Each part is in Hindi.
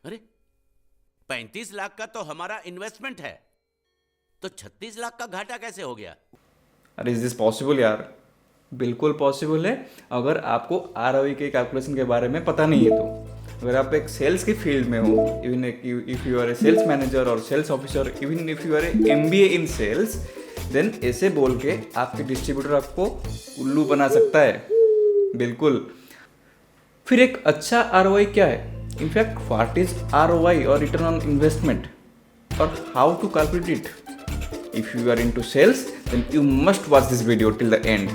अरे 35 लाख का तो हमारा इन्वेस्टमेंट है, तो 36 लाख का घाटा कैसे हो गया? अरे इज दिस पॉसिबल यार? बिल्कुल पॉसिबल है। अगर आपको आरओई के कैलकुलेशन के बारे में पता नहीं है तो। अगर आप एक सेल्स की फील्ड में हो, even if you are a sales manager और sales officer, even if you are a MBA in sales, then ऐसे बोल के आपके डिस्ट्रीब्यूटर आपको उल्लू बना सकता है। बिल्कुल। फिर एक अच्छा आरओआई क्या है? इनफैक्ट व्हाट इज आरओआई और रिटर्न ऑन इन्वेस्टमेंट, और how to calculate it? If you are into sales, then you must watch this video till the end.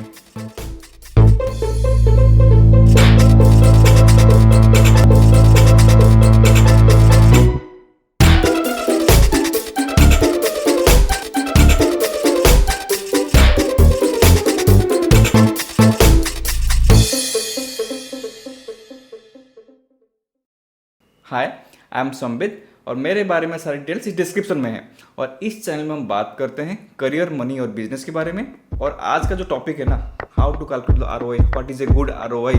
Hi, I am Sambit और मेरे बारे में सारी डिटेल्स इस डिस्क्रिप्शन में है। और इस चैनल में हम बात करते हैं करियर, मनी और बिजनेस के बारे में। और आज का जो टॉपिक है ना, how to calculate the ROI, what is a good ROI,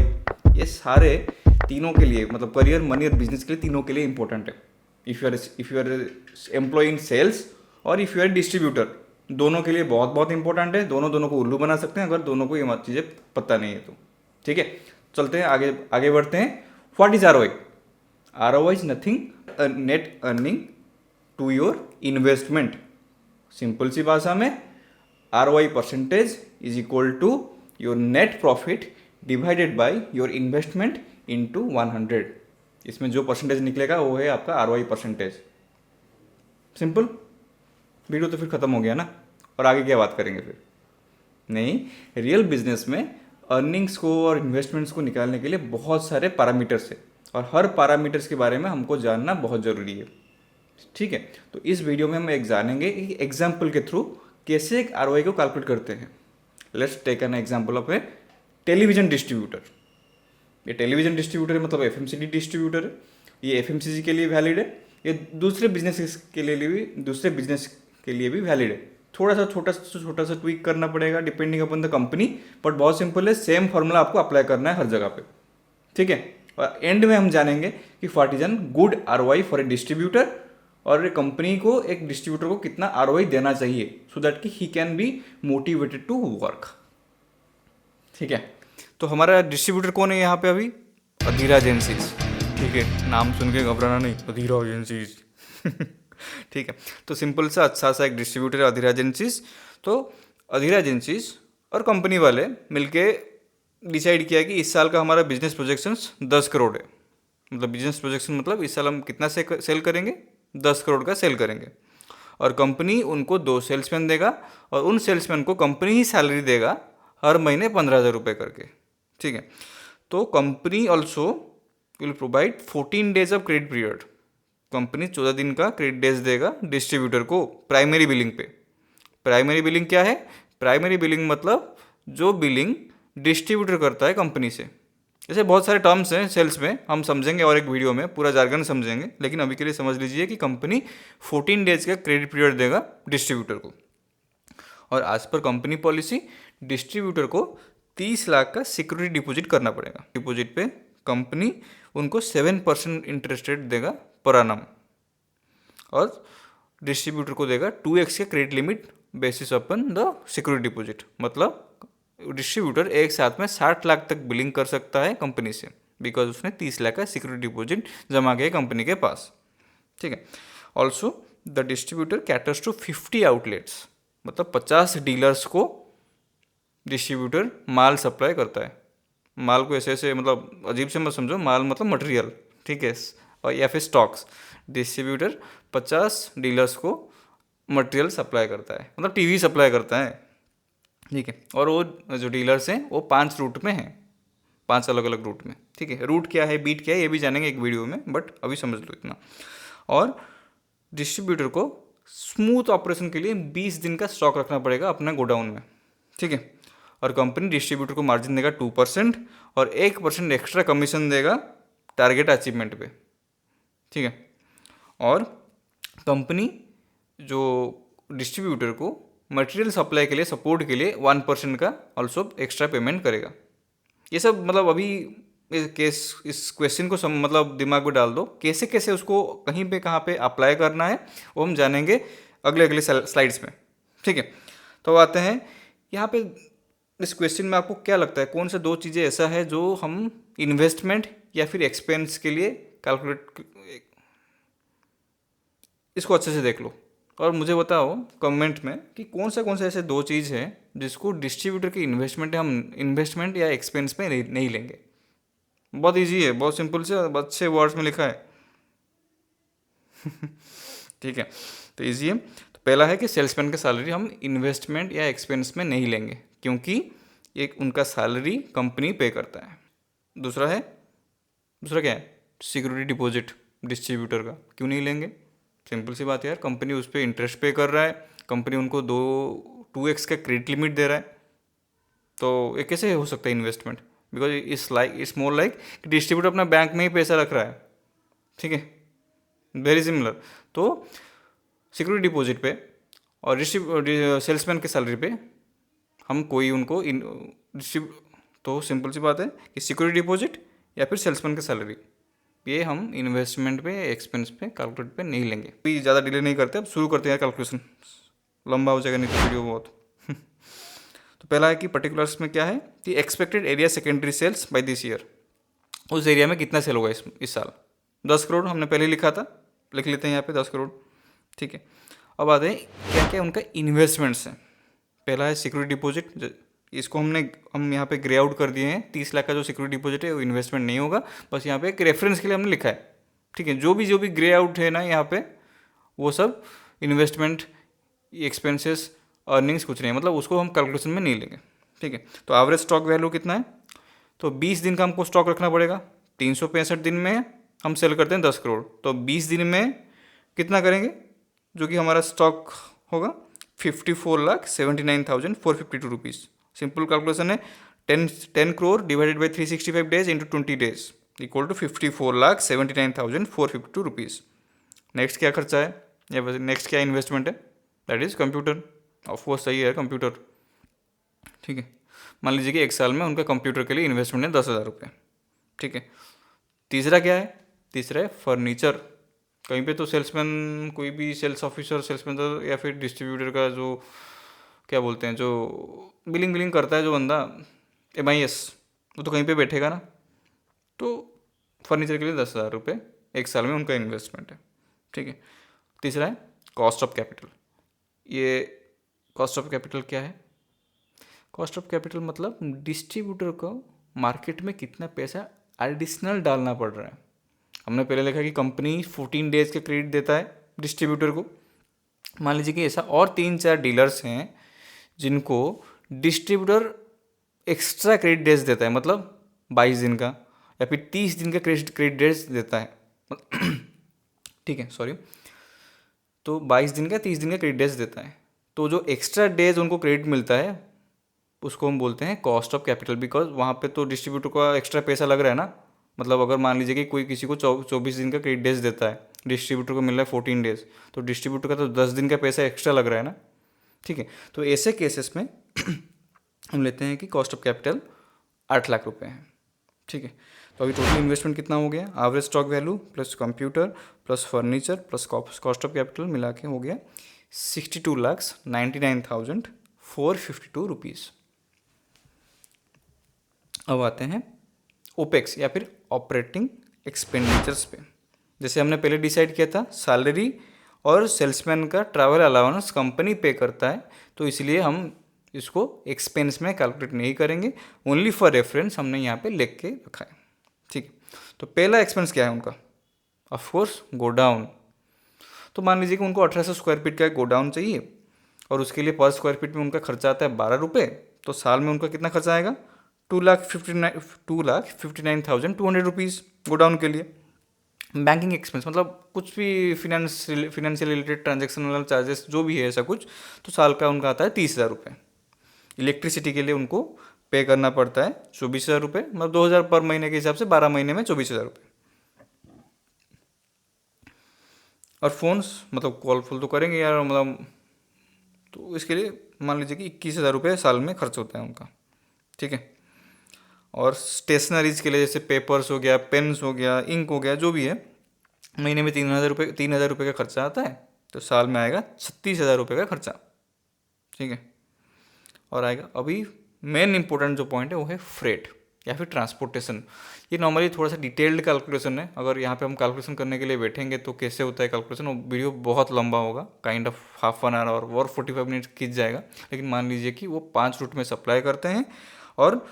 ये सारे तीनों के लिए, मतलब करियर, मनी और बिजनेस के लिए, तीनों के लिए इंपॉर्टेंट है। If you are employ in sales और इफ़ यू आर डिस्ट्रीब्यूटर, दोनों के लिए बहुत बहुत इंपॉर्टेंट है। दोनों दोनों को उल्लू बना सकते हैं अगर दोनों को ये चीज़ें पता नहीं है तो। ठीक है, चलते हैं आगे आगे बढ़ते हैं। What is ROI? ROI is nothing, net earning to your investment. Simple सी भाषा में ROI percentage is equal to your net profit divided by your investment into 100। इसमें जो परसेंटेज निकलेगा वो है आपका ROI परसेंटेज। सिंपल। वीडियो तो फिर ख़त्म हो गया ना, और आगे क्या बात करेंगे फिर? नहीं, रियल बिजनेस में अर्निंग्स को और इन्वेस्टमेंट्स को निकालने के लिए बहुत सारे पैरामीटर्स है, और हर पैरामीटर्स के बारे में हमको जानना बहुत ज़रूरी है। ठीक है, तो इस वीडियो में हम एक जानेंगे कि एग्जाम्पल के थ्रू कैसे एक आरओआई को कैलकुलेट करते हैं। Let's take an example of a television distributor. ये टेलीविजन डिस्ट्रीब्यूटर है, मतलब एफएमसीजी डिस्ट्रीब्यूटर है। ये एफएमसीजी के लिए वैलिड है, ये दूसरे बिजनेस के लिए भी वैलिड है। थोड़ा सा छोटा सा ट्वीक करना पड़ेगा depending upon the company, but बहुत सिंपल है। सेम फॉर्मूला आपको अप्लाई करना है हर जगह पे। ठीक है, और एंड में हम जानेंगे कि what is an good ROI for a distributor, और कंपनी को, एक डिस्ट्रीब्यूटर को कितना आरओआई देना चाहिए सो दैट कि he can be motivated to work. ठीक है, तो हमारा डिस्ट्रीब्यूटर कौन है यहाँ पे अभी? अधीरा एजेंसीज। ठीक है, नाम सुन के घबराना नहीं, अधीरा एजेंसीज। ठीक है, तो सिंपल सा अच्छा सा एक डिस्ट्रीब्यूटर है अधीरा एजेंसीज। तो अधीरा एजेंसीज और कंपनी वाले मिलके डिसाइड किया कि इस साल का हमारा बिजनेस प्रोजेक्शंस 10 करोड़ है। मतलब बिजनेस प्रोजेक्शन मतलब इस साल हम कितना सेल करेंगे? 10 करोड़ का सेल करेंगे। और कंपनी उनको 2 सेल्समैन देगा, और उन सेल्समैन को कंपनी ही सैलरी देगा हर महीने 15,000 रुपये करके। ठीक है, तो company also will provide 14 days of credit period. Company 14 दिन का क्रेडिट डेज देगा डिस्ट्रीब्यूटर को प्राइमरी बिलिंग पे। प्राइमरी बिलिंग क्या है? प्राइमरी बिलिंग मतलब जो बिलिंग डिस्ट्रीब्यूटर करता है कंपनी से। ऐसे बहुत सारे टर्म्स हैं सेल्स में, हम समझेंगे और एक वीडियो में पूरा जार्गन समझेंगे, लेकिन अभी के लिए समझ लीजिए कि कंपनी 14 डेज का क्रेडिट पीरियड देगा डिस्ट्रीब्यूटर को। और आज पर कंपनी पॉलिसी डिस्ट्रीब्यूटर को 30 लाख का सिक्योरिटी डिपॉजिट करना पड़ेगा। डिपॉजिट पे कंपनी उनको 7% इंटरेस्ट रेट देगा पर annum, और डिस्ट्रीब्यूटर को देगा 2x के credit limit basis upon the security deposit. मतलब डिस्ट्रीब्यूटर एक साथ में 60 लाख तक बिलिंग कर सकता है कंपनी से, बिकॉज उसने 30 लाख का सिक्योरिटी डिपॉजिट जमा किया कंपनी के पास। ठीक है, also the distributor caters to 50 outlets, मतलब 50 डीलर्स को डिस्ट्रीब्यूटर माल सप्लाई करता है। माल को ऐसे ऐसे, मतलब अजीब से मत समझो, माल मतलब मटेरियल। ठीक है, और या फिर स्टॉक्स। डिस्ट्रीब्यूटर 50 डीलर्स को मटेरियल सप्लाई करता है, मतलब टीवी सप्लाई करता है। ठीक है, और वो जो डीलर्स हैं वो 5 रूट में हैं, 5 अलग अलग रूट में। ठीक है, रूट क्या है, बीट क्या है, ये भी जानेंगे एक वीडियो में, बट अभी समझ लो इतना। और डिस्ट्रीब्यूटर को स्मूथ ऑपरेशन के लिए 20 दिन का स्टॉक रखना पड़ेगा अपने गोडाउन में। ठीक है, और कंपनी डिस्ट्रीब्यूटर को मार्जिन देगा 2% और 1% एक्स्ट्रा कमीशन देगा टारगेट अचीवमेंट पे। ठीक है, और कंपनी जो डिस्ट्रीब्यूटर को मटेरियल सप्लाई के लिए, सपोर्ट के लिए 1% का ऑल्सो एक्स्ट्रा पेमेंट करेगा। ये सब मतलब अभी इस क्वेश्चन को मतलब दिमाग में डाल दो, कैसे कैसे उसको कहीं पे कहाँ पे अप्लाई करना है वो हम जानेंगे अगले अगले स्लाइड्स में। ठीक है, तो आते हैं यहाँ पे इस क्वेश्चन में आपको क्या लगता है कौन से दो चीज़ें ऐसा है जो हम इन्वेस्टमेंट या फिर एक्सपेंस के लिए कैलकुलेट, इसको अच्छे से देख लो और मुझे बताओ कमेंट में कि कौन से ऐसे दो चीज़ हैं जिसको डिस्ट्रीब्यूटर की इन्वेस्टमेंट हम इन्वेस्टमेंट या एक्सपेंस में नहीं लेंगे। बहुत इजी है, बहुत सिंपल से और अच्छे वर्ड्स में लिखा है। ठीक है, तो इजी है। तो पहला है कि सेल्समैन का सैलरी हम इन्वेस्टमेंट या एक्सपेंस में नहीं लेंगे क्योंकि एक उनका सैलरी कंपनी पे करता है। दूसरा क्या है, सिक्योरिटी डिपॉजिट डिस्ट्रीब्यूटर का क्यों नहीं लेंगे? सिंपल सी बात है यार, कंपनी उस पर इंटरेस्ट पे कर रहा है, कंपनी उनको 2x का क्रेडिट लिमिट दे रहा है, तो ये कैसे हो सकता है investment? Because it's more like distributor अपना बैंक में ही पैसा रख रहा है। ठीक है, वेरी सिमिलर। तो सिक्योरिटी डिपॉजिट पे और सेल्समैन के सैलरी पे हम कोई उनको तो सिंपल सी बात है कि सिक्योरिटी डिपॉजिट या फिर सेल्समैन की सैलरी, ये हम इन्वेस्टमेंट पे एक्सपेंस पे कैलकुलेट पे नहीं लेंगे। अभी ज़्यादा डिले नहीं करते, अब शुरू करते हैं कैलकुलेशन, लंबा हो जाएगा नहीं तो वीडियो बहुत। तो पहला है कि पर्टिकुलर्स में क्या है कि expected area secondary sales by this year, उस एरिया में कितना सेल होगा इस साल। 10 करोड़ हमने पहले लिखा था, लिख लेते हैं यहाँ पे 10 करोड़। ठीक है, अब आते हैं क्या क्या उनका इन्वेस्टमेंट्स हैं। पहला है सिक्योरिटी डिपॉजिट, इसको हम यहाँ पे ग्रे आउट कर दिए हैं। 30 लाख का जो सिक्योरिटी डिपॉजिट है वो इन्वेस्टमेंट नहीं होगा, बस यहाँ पे एक रेफरेंस के लिए हमने लिखा है। ठीक है, जो भी ग्रे आउट है ना यहाँ पे वो सब इन्वेस्टमेंट, एक्सपेंसेस, अर्निंग्स कुछ नहीं है, मतलब उसको हम कैलकुलेशन में नहीं लेंगे। ठीक है, तो एवरेज स्टॉक वैल्यू कितना है, तो 20 दिन का हमको स्टॉक रखना पड़ेगा। 365 दिन में हम सेल करते हैं 10 करोड़, तो 20 दिन में कितना करेंगे जो कि हमारा स्टॉक होगा 54,79,452 रुपीज़। सिंपल कैलकुलेशन है, 10 crore divided by 365 days into 20 days equal to 54,79,452 rupees. Next क्या खर्चा है या नेक्स्ट क्या इन्वेस्टमेंट है, दैट इज़ कंप्यूटर। ऑफकोर्स सही है कंप्यूटर। ठीक है, मान लीजिए कि एक साल में उनका कंप्यूटर के लिए इन्वेस्टमेंट है 10,000 रुपये। ठीक है, तीसरा क्या है, तीसरा है फर्नीचर। कहीं पे तो सेल्समैन, कोई भी सेल्स ऑफिसर, सेल्समैन या फिर डिस्ट्रीब्यूटर का जो क्या बोलते हैं, जो बिलिंग करता है जो बंदा, MIS, वो तो कहीं पे बैठेगा ना। तो फर्नीचर के लिए 10,000 रुपये एक साल में उनका इन्वेस्टमेंट है। ठीक है, तीसरा है कॉस्ट ऑफ कैपिटल। ये कॉस्ट ऑफ कैपिटल क्या है, कॉस्ट ऑफ कैपिटल मतलब डिस्ट्रीब्यूटर को मार्केट में कितना पैसा एडिशनल डालना पड़ रहा है। हमने पहले लिखा कि कंपनी 14 डेज का क्रेडिट देता है डिस्ट्रीब्यूटर को। मान लीजिए कि ऐसा और 3-4 डीलर्स हैं जिनको डिस्ट्रीब्यूटर एक्स्ट्रा क्रेडिट डेज देता है, मतलब 22 दिन का या फिर 30 दिन का क्रेडिट डेज देता है। ठीक है, सॉरी, तो 22 दिन का 30 दिन का क्रेडिट डेज देता है। तो जो एक्स्ट्रा डेज उनको क्रेडिट मिलता है उसको हम बोलते हैं कॉस्ट ऑफ कैपिटल, बिकॉज वहाँ पे तो डिस्ट्रीब्यूटर का एक्स्ट्रा पैसा लग रहा है ना। मतलब अगर मान लीजिए कि कोई किसी को 24 दिन का क्रेडिट डेज देता है, डिस्ट्रीब्यूटर को मिल रहा है 14 डेज, तो डिस्ट्रीब्यूटर का तो 10 दिन का पैसा एक्स्ट्रा लग रहा है ना। ठीक है, तो ऐसे केसेस में हम लेते हैं कि कॉस्ट ऑफ कैपिटल 8 लाख रुपये है। ठीक है, तो अभी टोटल इन्वेस्टमेंट कितना हो गया, average stock value plus computer plus furniture plus cost of capital मिला के हो गया 62,99,452 रुपीज़। अब आते हैं ओपेक्स या फिर ऑपरेटिंग एक्सपेंडिचर्स पे। जैसे हमने पहले डिसाइड किया था सैलरी और सेल्समैन का ट्रैवल अलाउंस कंपनी पे करता है, तो इसलिए हम इसको एक्सपेंस में कैलकुलेट नहीं करेंगे, ओनली फॉर रेफरेंस हमने यहाँ पे लिख के रखा है। ठीक है, तो पहला एक्सपेंस क्या है उनका, ऑफकोर्स गोडाउन। तो मान लीजिए कि उनको 1800 स्क्वायर फीट का एक गोडाउन चाहिए और उसके लिए पर स्क्वायर फीट में उनका खर्चा आता है 12 रुपये, तो साल में उनका कितना खर्चा आएगा 2,59,200 रुपीज़ गोडाउन के लिए। बैंकिंग एक्सपेंस मतलब कुछ भी फिनेंशियल रिलेटेड ट्रांजेक्शनल चार्जेस जो भी है ऐसा कुछ, तो साल का उनका आता है 30,000 रुपये। इलेक्ट्रिसिटी के लिए उनको पे करना पड़ता है 24,000 रुपये, मतलब 2,000 पर महीने के हिसाब से 12 महीने में 24,000 रुपये। और फ़ोन्स मतलब कॉल फुल तो करेंगे यार, मतलब तो इसके लिए मान लीजिए कि 21,000 रुपये साल में खर्च होता है उनका। ठीक है, और स्टेशनरीज के लिए जैसे पेपर्स हो गया, पेन्स हो गया, इंक हो गया, जो भी है, महीने में 3,000 रुपये का खर्चा आता है, तो साल में आएगा 36,000 रुपये का खर्चा। ठीक है, और आएगा अभी मेन इंपॉर्टेंट जो पॉइंट है वो है फ्रेट या फिर ट्रांसपोर्टेशन। ये नॉर्मली थोड़ा सा डिटेल्ड कैलकुलेशन है, अगर यहाँ पे हम कैलकुलेशन करने के लिए बैठेंगे तो कैसे होता है कैलकुलेशन, वो वीडियो बहुत लंबा होगा, kind of half an hour और 45 मिनट खींच जाएगा। लेकिन मान लीजिए कि वो 5 रूट में सप्लाई करते हैं और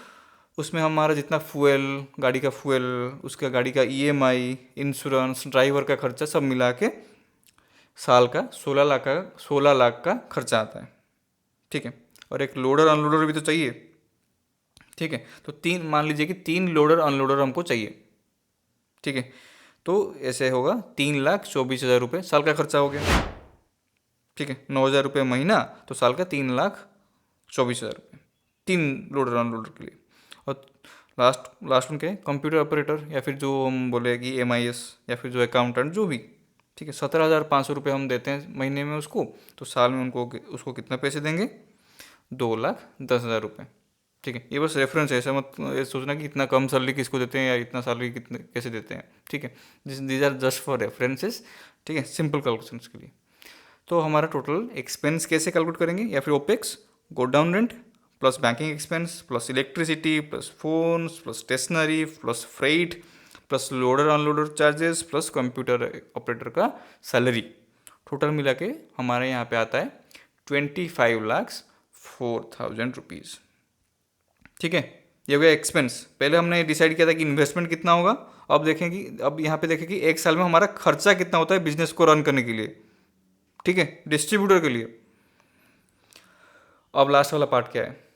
उसमें हमारा जितना फ्यूल, गाड़ी का फ्यूल, उसका गाड़ी का ईएमआई, इंश्योरेंस, ड्राइवर का खर्चा सब मिला के साल का 16 लाख का खर्चा आता है। ठीक है, और एक लोडर अनलोडर भी तो चाहिए। ठीक है, तो मान लीजिए कि 3 लोडर अनलोडर हमको चाहिए। ठीक है, तो ऐसे होगा 3,24,000 रुपये साल का खर्चा हो गया। ठीक है, 9,000 रुपये महीना, तो साल का 3,24,000 रुपये 3 लोडर अनलोडर के लिए। और लास्ट में क्या है, कंप्यूटर ऑपरेटर या फिर जो हम बोले कि MIS या फिर जो अकाउंटेंट जो भी। ठीक है, 17,500 रुपये हम देते हैं महीने में उसको, तो साल में उसको कितना पैसे देंगे, 2,10,000 रुपये। ठीक है, ये बस रेफरेंस है, ऐसा मत ये सोचना कि इतना कम सैलरी किसको देते हैं या इतना सैलरी कितने कैसे देते हैं। ठीक है, these are just for references. ठीक है, सिंपल कैलकुलेशंस के लिए। तो हमारा टोटल एक्सपेंस कैसे कैलकुलेट करेंगे, या फिर opex, go down rent plus banking expense plus electricity plus phones plus stationery plus freight plus loader unloader charges plus computer operator का सैलरी, टोटल मिला के हमारे यहाँ पे आता है 25,04,000 रुपीज़। ठीक है, ये हो गया एक्सपेंस। पहले हमने डिसाइड किया था कि इन्वेस्टमेंट कितना होगा, अब देखें कि अब यहाँ पे देखें कि एक साल में हमारा खर्चा कितना होता है बिजनेस को रन करने के लिए। ठीक है, डिस्ट्रीब्यूटर के लिए। अब लास्ट वाला पार्ट क्या है,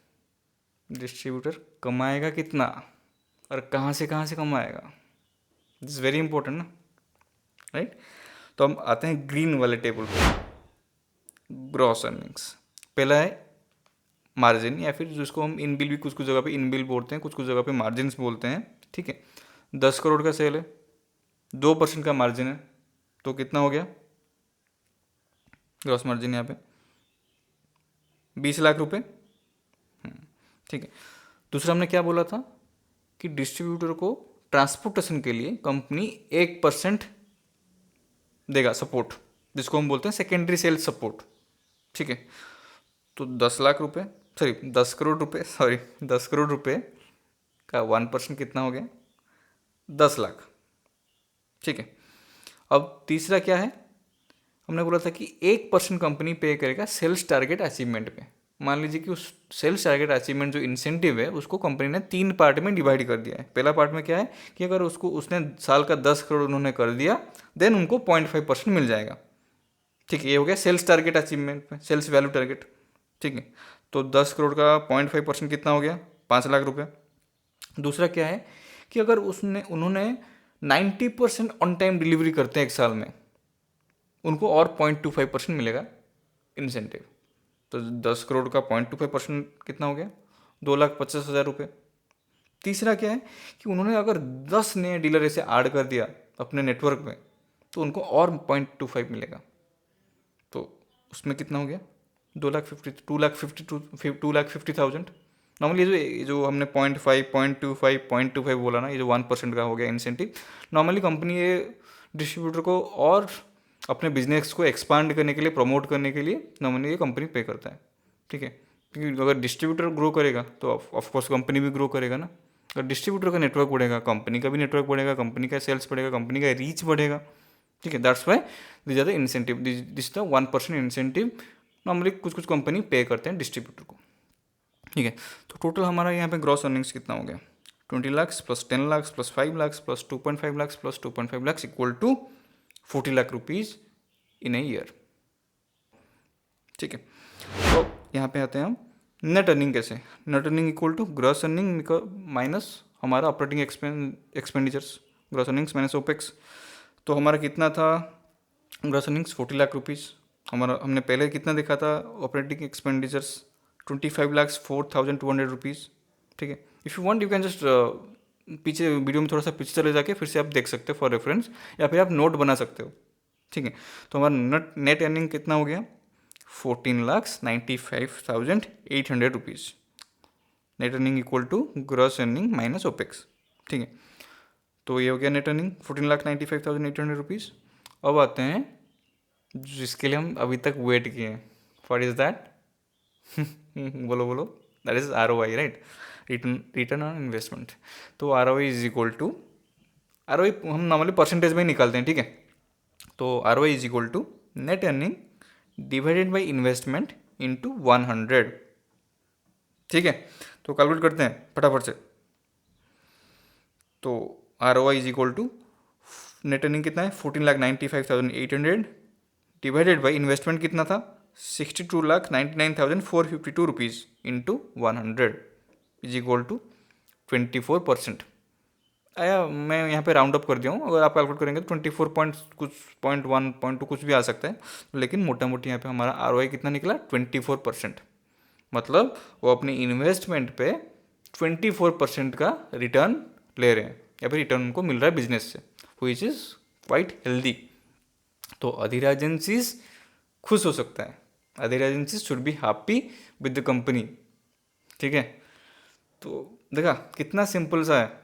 डिस्ट्रीब्यूटर कमाएगा कितना और कहाँ से कमाएगा, दिस इज वेरी इंपॉर्टेंट ना, राइट। तो हम आते हैं ग्रीन वाले टेबल पे, ग्रॉस अर्निंग्स। पहला है मार्जिन, या फिर जिसको हम इनबिल भी कुछ कुछ जगह पे इनबिल बोलते हैं, कुछ कुछ जगह पे मार्जिन बोलते हैं। ठीक है, 10 करोड़ का सेल है, 2% का मार्जिन है, तो कितना हो गया ग्रॉस मार्जिन यहाँ पे 20 लाख रुपए। ठीक है, दूसरा हमने क्या बोला था कि डिस्ट्रीब्यूटर को ट्रांसपोर्टेशन के लिए कंपनी 1% देगा सपोर्ट, जिसको हम बोलते हैं सेकेंडरी सेल्स सपोर्ट। ठीक है, तो 10 लाख रुपए, 10 करोड़ रुपए, 10 करोड़ रुपए का 1% कितना हो गया, 10 लाख। ठीक है, अब तीसरा क्या है, हमने बोला था कि 1% कंपनी पे करेगा सेल्स टारगेट अचीवमेंट पे। मान लीजिए कि उस सेल्स टारगेट अचीवमेंट जो इंसेंटिव है उसको कंपनी ने 3 पार्ट में डिवाइड कर दिया है। पहला पार्ट में क्या है कि अगर उसने साल का 10 करोड़ उन्होंने कर दिया, देन उनको 0.5% मिल जाएगा। ठीक है, ये हो गया सेल्स टारगेट अचीवमेंट में, सेल्स वैल्यू टारगेट। ठीक है, तो 10 करोड़ का 0.5% कितना हो गया, 5 लाख रुपये। दूसरा क्या है कि अगर उन्होंने 90% ऑन टाइम डिलीवरी करते हैं एक साल में, उनको और 0.25% मिलेगा इंसेंटिव। तो 10 करोड़ का 0.25% कितना हो गया, 2,50,000 रुपये। तीसरा क्या है कि उन्होंने अगर 10 नए डीलर ऐसे ऐड कर दिया अपने नेटवर्क में, तो उनको और 0.25 मिलेगा, तो उसमें कितना हो गया 2,50,000। नॉर्मली ये जो हमने 0.5, 0.25 बोला ना, ये जो 1% का हो गया इंसेंटिव, नॉर्मली कंपनी ये डिस्ट्रीब्यूटर को और अपने बिजनेस को एक्सपांड करने के लिए, प्रमोट करने के लिए नॉर्मली ये कंपनी पे करता है। ठीक है, क्योंकि अगर डिस्ट्रीब्यूटर ग्रो करेगा तो ऑफकोर्स कंपनी भी ग्रो करेगा ना। अगर डिस्ट्रीब्यूटर का नेटवर्क बढ़ेगा, कंपनी का भी नेटवर्क बढ़ेगा, कंपनी का सेल्स बढ़ेगा, कंपनी का रीच बढ़ेगा। ठीक है, that's why this are the incentive, this the 1% incentive normally कुछ कंपनी पे करते हैं डिस्ट्रीब्यूटर को। ठीक है, तो टोटल हमारा यहाँ पे ग्रॉस अर्निंग्स कितना हो गया, 20 lakh plus 10 lakh plus 5 lakh plus 2.5 lakh plus 2.5 lakh equal to 40 lakh rupees in a year. ठीक है, तो यहाँ पे आते हैं हम नेट अर्निंग कैसे, net earning equal to gross earning minus हमारा operating expenditures, gross earnings minus opex. तो हमारा कितना था ग्रॉस अर्निंग्स 40 लाख रुपीज़, हमारा हमने पहले कितना देखा था ऑपरेटिंग एक्सपेंडिचर्स 25,04,200 रुपीज़। ठीक है, if you want you can just पीछे वीडियो में थोड़ा सा पीछे चले जाके फिर से आप देख सकते हो फॉर रेफरेंस, या फिर आप नोट बना सकते हो। ठीक है, तो हमारा नेट अर्निंग कितना हो गया 14,95,800 rupees. Net earning equal to gross earning minus opex, ठीक है। तो ये हो गया नेट अर्निंग 14,95,800 रुपीज़। अब आते हैं जिसके लिए हम अभी तक वेट किए हैं, व्हाट इज़ दैट? बोलो बोलो, that is ROI, right, return on investment. तो ROI is equal to, ROI हम नॉर्मली परसेंटेज में ही निकालते हैं, ठीक है। तो ROI is equal to net earning divided by investment into 100, ठीक है। तो कैलकुलेट करते हैं फटाफट से। तो ROI is equal to net earning कितना है 14,95,800 डिवाइडेड बाई इन्वेस्टमेंट कितना था 62,99,452 rupees into 100 is equal to 24%। आया, मैं यहाँ पे राउंड अप कर दिया हूँ, अगर आप कैलकुलेट करेंगे तो 24 पॉइंट कुछ, 0.1 0.2 कुछ भी आ सकता है, लेकिन मोटा मोटी यहाँ पे हमारा ROI कितना निकला 24%। मतलब वो अपनी इन्वेस्टमेंट पे 24% का रिटर्न ले रहे हैं, या फिर रिटर्न उनको मिल रहा है बिजनेस से, व्हिच इज़ क्वाइट हेल्दी। तो अधीर एजेंसीज खुश हो सकता है, other agencies should be happy with the company, ठीक है। तो देखा कितना सिंपल सा है,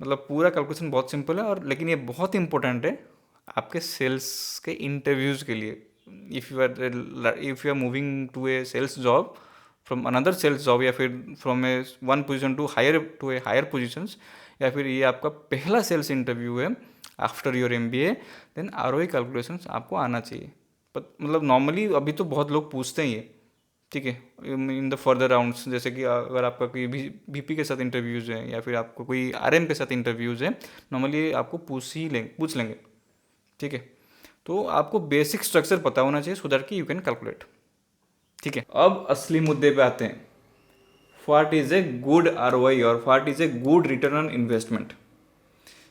मतलब पूरा कैलकुलेशन बहुत सिंपल है, और लेकिन ये बहुत इंपॉर्टेंट है आपके सेल्स के इंटरव्यूज़ के लिए। If you are moving to a sales job from another sales job, या फिर from a one position to a higher positions, या फिर ये आपका पहला सेल्स इंटरव्यू है after your MBA, then ROI calculations आपको आना चाहिए। मतलब नॉर्मली अभी तो बहुत लोग पूछते ही है, ठीक है, इन द फर्दर राउंड्स, जैसे कि अगर आपका कोई VP के साथ इंटरव्यूज़ है, या फिर आपको कोई RM के साथ इंटरव्यूज़ है, नॉर्मली आपको पूछ लेंगे, ठीक है। तो आपको बेसिक स्ट्रक्चर पता होना चाहिए, सो दैट कि यू कैन कैलकुलेट, ठीक है। अब असली मुद्दे पे आते हैं, what is a good ROI और what is a good return on investment.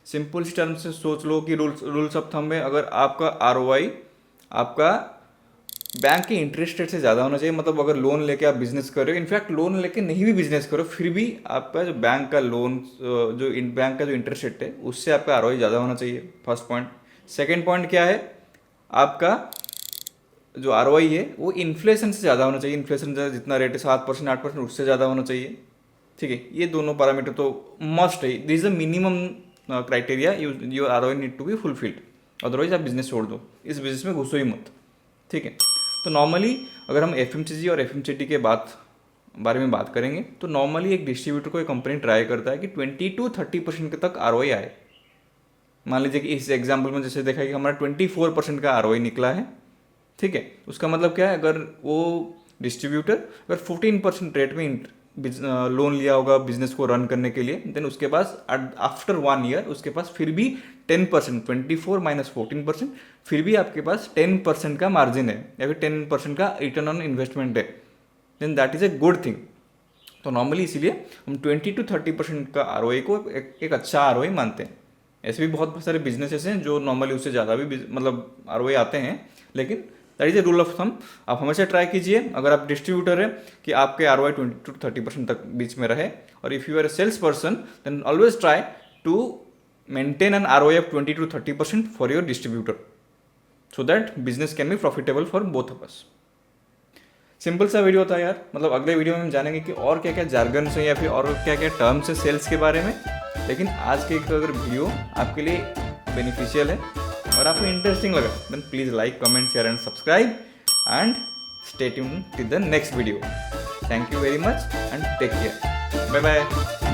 Simple सी टर्म से सोच लो कि रूल्स ऑफ थंब है, अगर आपका ROI आपका बैंक के इंटरेस्ट रेट से ज़्यादा होना चाहिए, मतलब अगर लोन लेके आप बिजनेस कर रहे हो, इनफैक्ट लोन लेके नहीं भी बिजनेस करो फिर भी आपका जो बैंक का लोन बैंक का जो इंटरेस्ट रेट है उससे आपका ROI ज़्यादा होना चाहिए, फर्स्ट पॉइंट। सेकेंड पॉइंट क्या है, आपका जो ROI है वो इन्फ्लेशन से ज़्यादा होना चाहिए, इन्फ्लेशन जितना रेट है 7% 8% उससे ज़्यादा होना चाहिए, ठीक है। ये दोनों पैरामीटर तो मस्ट है, this is a minimum criteria, your ROI need to be fulfilled, otherwise आप बिजनेस छोड़ दो, इस बिजनेस में घुसो ही मत, ठीक है। तो नॉर्मली अगर हम FMCG और FMCD के बारे में बात करेंगे, तो नॉर्मली एक डिस्ट्रीब्यूटर को एक कंपनी ट्राई करता है कि 20 to 30% तक ROI आए। मान लीजिए कि इस एग्जाम्पल में जैसे देखा कि हमारा 24% का ROI निकला है, ठीक है। उसका मतलब क्या है, अगर वो डिस्ट्रीब्यूटर अगर 14% रेट में लोन लिया होगा बिजनेस को रन करने के लिए, देन उसके पास आफ्टर 1 ईयर उसके पास फिर भी 10%, 24 माइनस 14%, फिर भी आपके पास 10% का मार्जिन है, या फिर 10% का रिटर्न ऑन इन्वेस्टमेंट है, then that is a good thing. तो नॉर्मली इसीलिए हम 20 to 30% का ROI को एक अच्छा ROI मानते हैं। ऐसे भी बहुत सारे बिजनेसेस हैं जो नॉर्मली उससे ज़्यादा भी मतलब ROI आते हैं, लेकिन that is a rule of thumb. आप हमेशा ट्राई कीजिए, अगर आप डिस्ट्रीब्यूटर है, कि आपके ROI 20 to 30% तक बीच में रहे, और if you are a sales person then always try to maintain an ROI of 20 to 30% for your distributor, so that business can be profitable for both of us. Simple सा वीडियो था यार, मतलब अगले वीडियो में हम जानेंगे कि और क्या क्या जार्गन्स हैं या फिर और क्या क्या टर्म्स हैं सेल्स के बारे में। लेकिन आज के अगर वीडियो आपके लिए बेनिफिशियल है और आपको इंटरेस्टिंग लगा, then please like, comment, share and subscribe, and stay tuned to the next video. Thank you very much and take care, bye bye.